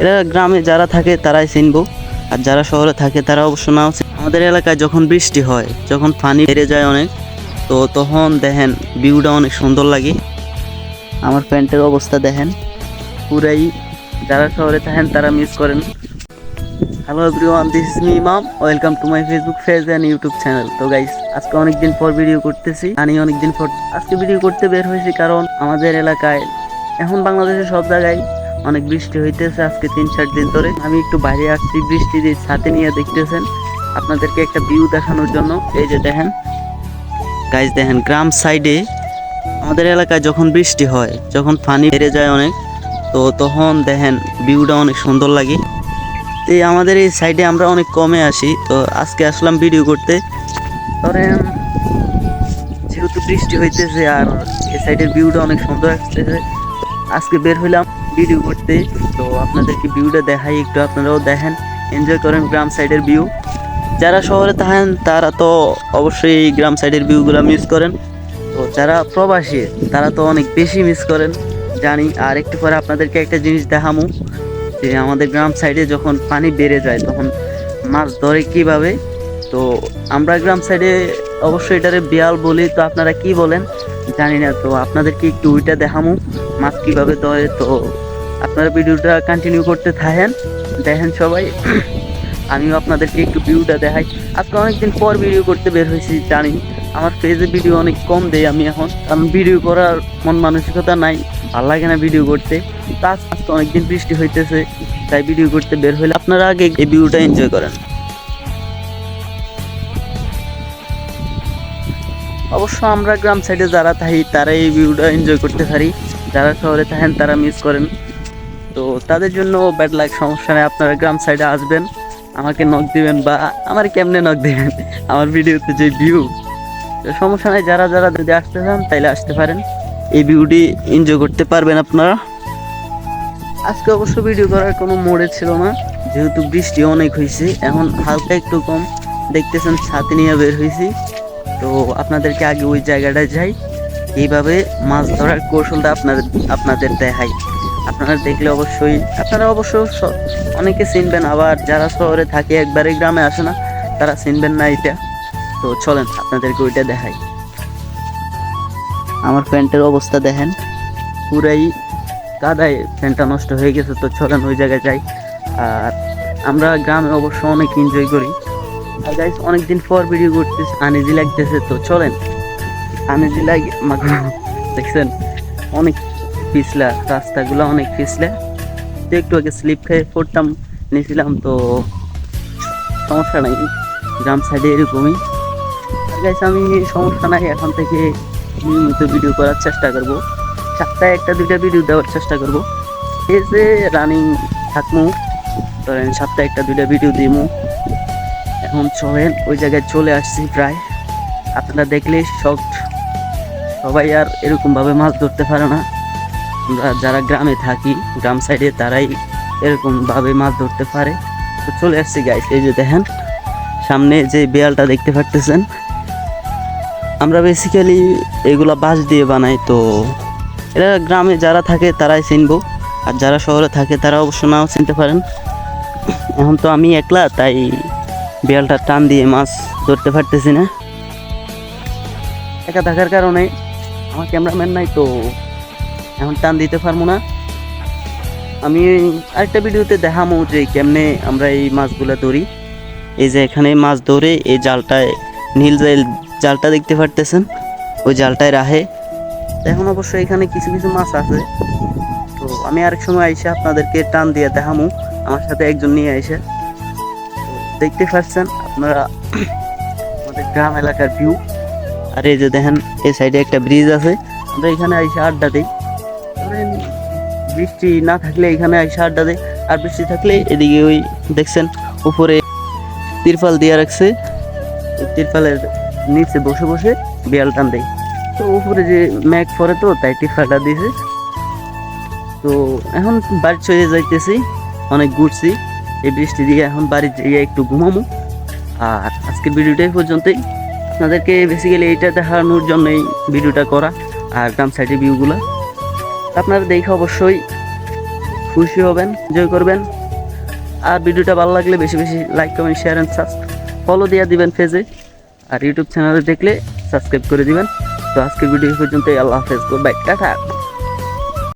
এরা গ্রামে যারা থাকে তারাই চিনবো, আর যারা শহরে থাকে তারা অবশ্য নাও চিনবে। আমাদের এলাকায় যখন বৃষ্টি হয়, যখন পানি বেড়ে যায় অনেক, তো তখন দেখেন ভিউটা অনেক সুন্দর লাগে। আমার প্যান্টের অবস্থা দেখেন পুরাই, যারা শহরে থাকেন তারা মিস করেন। Hello everyone, this is me Imam, welcome to my Facebook page and YouTube channel. তো গাইস, আজকে অনেকদিন পর ভিডিও করতেছি। অনেকদিন পর আজকে ভিডিও করতে বের হয়েছি, কারণ আমাদের এলাকায় এখন বাংলাদেশের সব জায়গায় অনেক বৃষ্টি হইতেছে আজকে 3-4 দিন ধরে। আমি একটু বাইরে আসছি বৃষ্টি দিয়ে ছাতে নিয়ে, দেখতেছেন আপনাদেরকে একটা ভিউ দেখানোর জন্য। এই যে দেখেন গাইস, দেখেন গ্রাম সাইডে আমাদের এলাকায় যখন বৃষ্টি হয়, যখন পানি বেড়ে যায় অনেক, তো তখন দেখেন ভিউটা অনেক সুন্দর লাগে। তো আমাদের এই সাইডে আমরা অনেক কমে আসি, তো আজকে আসলাম ভিডিও করতে। ধরেন যেহেতু বৃষ্টি হইতেছে আর এই সাইডের ভিউটা অনেক সুন্দর আসতেছে, আজকে বের হইলাম ভিডিও করতে। তো আপনাদেরকে ভিউটা দেখাই, একটু আপনারাও দেখেন, এনজয় করেন গ্রাম সাইডের ভিউ। যারা শহরে থাকেন তারা তো অবশ্যই এই গ্রাম সাইডের ভিউগুলো মিস করেন, তো যারা প্রবাসী তারা তো অনেক বেশি মিস করেন জানি। আর একটু পরে আপনাদেরকে একটা জিনিস দেখামু, যে আমাদের গ্রাম সাইডে যখন পানি বেড়ে যায় তখন মাছ ধরে কিভাবে। তো আমরা গ্রাম সাইডে অবশ্যই এটারে বিয়াল বলি, তো আপনারা কি বলেন জানি না। তো আপনাদেরকে একটু ওইটা দেখামু মাছ কিভাবে ধরে। তো আপনারা ভিডিওটা কন্টিনিউ করতে থাকেন, দেখেন সবাই। আমিও আপনাদেরকে একটু ভিউটা দেখাই। আজকে অনেকদিন পর ভিডিও করতে বের হয়েছি জানি। আমার পেজে ভিডিও অনেক কম দেই আমি এখন, কারণ ভিডিও করার মন মানসিকতা নাই, ভালো লাগে না ভিডিও করতে। তো আজকে অনেকদিন বৃষ্টি হইতেছে, তাই ভিডিও করতে বের হইলে। আপনারা আগে এই ভিউটা এনজয় করেন। অবশ্য আমরা গ্রাম সাইডে যারা থাকি তারা এই ভিউটা এনজয় করতে পারি, যারা শহরে থাকেন তারা মিস করেন। তো তাদের জন্য ব্যাড লাগ, সমস্যা নেই। আপনারা গ্রাম সাইডে আসবেন, আমাকে নক দিবেন, বা আমার কেমনে নক দিবেন আমার ভিডিওতে যে ভিউ, সমস্যা নাই। যারা যারা যদি আসতে চান তাইলে আসতে পারেন, এই ভিউটি এনজয় করতে পারবেন আপনারা। আজকে অবশ্য ভিডিও করার কোনো মোড়ে ছিল না, যেহেতু বৃষ্টি অনেক হয়েছে, এখন হালকা একটু কম। দেখতেছেন ছাতি নিয়ে বের হয়েছি। তো আপনাদেরকে আগে ওই জায়গাটায় যাই, এইভাবে মাছ ধরার কৌশলটা আপনাদের দেখাই। আপনারা দেখলে অবশ্যই, আপনারা অবশ্য অনেকে চিনবেন, আবার যারা শহরে থাকে একবারে গ্রামে আসে না তারা চিনবেন না এটা। তো চলেন আপনাদেরকে ওইটা দেখাই। আমার প্যান্টের অবস্থা দেখেন পুরাই কাদায়, প্যান্টটা নষ্ট হয়ে গেছে। তো চলেন ওই জায়গায় যাই। আর আমরা গ্রামে অবশ্য অনেক এনজয় করি। আর গাইস, অনেকদিন পর ভিডিও করতেছি, আনইজি লাগতেছে। তো চলেন, আনইজি লাগে দেখছেন অনেক পিছলা, রাস্তাগুলো অনেক পিছলা। তো একটু আগে স্লিপ খেয়ে পড়তাম নিয়েছিলাম, তো সমস্যা নাই, গ্রাম সাইডে এরকমই। গাইস, আমি সমস্যা নাই, এখন থেকে নিয়মিত ভিডিও করার চেষ্টা করব, সপ্তাহে 1-2টা ভিডিও দেওয়ার চেষ্টা করব। এই যে রানিং থাকবো, ধরেন সপ্তাহে 1-2টা ভিডিও দিব। এখন চলেন ওই জায়গায় চলে আসছি প্রায়। আপনারা দেখলেই শকড, সবাই আর এরকমভাবে মাছ ধরতে পারে না। আমরা যারা গ্রামে থাকি, গ্রাম সাইডে, তারাই এরকমভাবে মাছ ধরতে পারে। তো চলে আসছি গাইস, এই যে দেখেন সামনে যে বেয়ালটা দেখতে পারতেছেন, আমরা বেসিক্যালি এগুলা বাঁশ দিয়ে বানাই। তো এরা গ্রামে যারা থাকে তারাই চিনবো, আর যারা শহরে থাকে তারা অবশ্য নাও চিনতে পারেন। এখন তো আমি একলা, তাই বেয়ালটা টান দিয়ে মাছ ধরতে পারতেছি না। একা থাকার কারণে আমার ক্যামেরাম্যান নাই, তো এখন টান দিতে পারবো না। আমি আরেকটা ভিডিওতে দেখাবো যে কেমনে আমরা এই মাছগুলো ধরি। এই যে এখানে মাছ ধরে এই জালটায়, নীল জালটা দেখতে পারতেছেন, ওই জালটায় রাখে। এখন অবশ্য এখানে কিছু কিছু মাছ আছে। তো আমি আরেক সময় আইসে আপনাদেরকে টান দিয়ে দেখাবো, আমার সাথে একজন নিয়ে আইসে। দেখতে পাচ্ছেন আপনারা আমাদের গ্রাম এলাকার ভিউ। আর এই যে দেখেন এই সাইডে একটা ব্রিজ আছে, আমরা এখানে আইসে আড্ডা দিই। বৃষ্টি না থাকলে এখানে আইসে আড্ডা দেয়, আর বৃষ্টি থাকলে এদিকে ওই দেখছেন উপরে তিরপাল দিয়ে রাখছে, তিরপালের নিচে বসে বসে বিয়াল টান দেয়। তো উপরে যে ম্যাগ পরে, তো তাই তিরপালটা দিয়েছে। তো এখন বাড়ি চলে যাইতেছি, অনেক ঘুরছি এই বৃষ্টি দিয়ে, এখন বাড়ি যেয়ে একটু ঘুমামো। আর আজকের ভিডিওটাই পর্যন্তই, আপনাদেরকে বেসিক্যালি এইটা দেখানোর জন্যই ভিডিওটা করা, আর গ্রাম সাইডের ভিউগুলো আপনারা দেখে অবশ্যই খুশি হবেন, এনজয় করবেন। আর ভিডিওটা ভালো লাগলে বেশি বেশি like comment share and follow দিয়ে দিবেন পেজে, আর ইউটিউব চ্যানেলে দেখলে সাবস্ক্রাইব করে দিবেন। তো আজকের ভিডিও পর্যন্তই, আল্লাহ হাফেজ, গুড বাই, টাটা।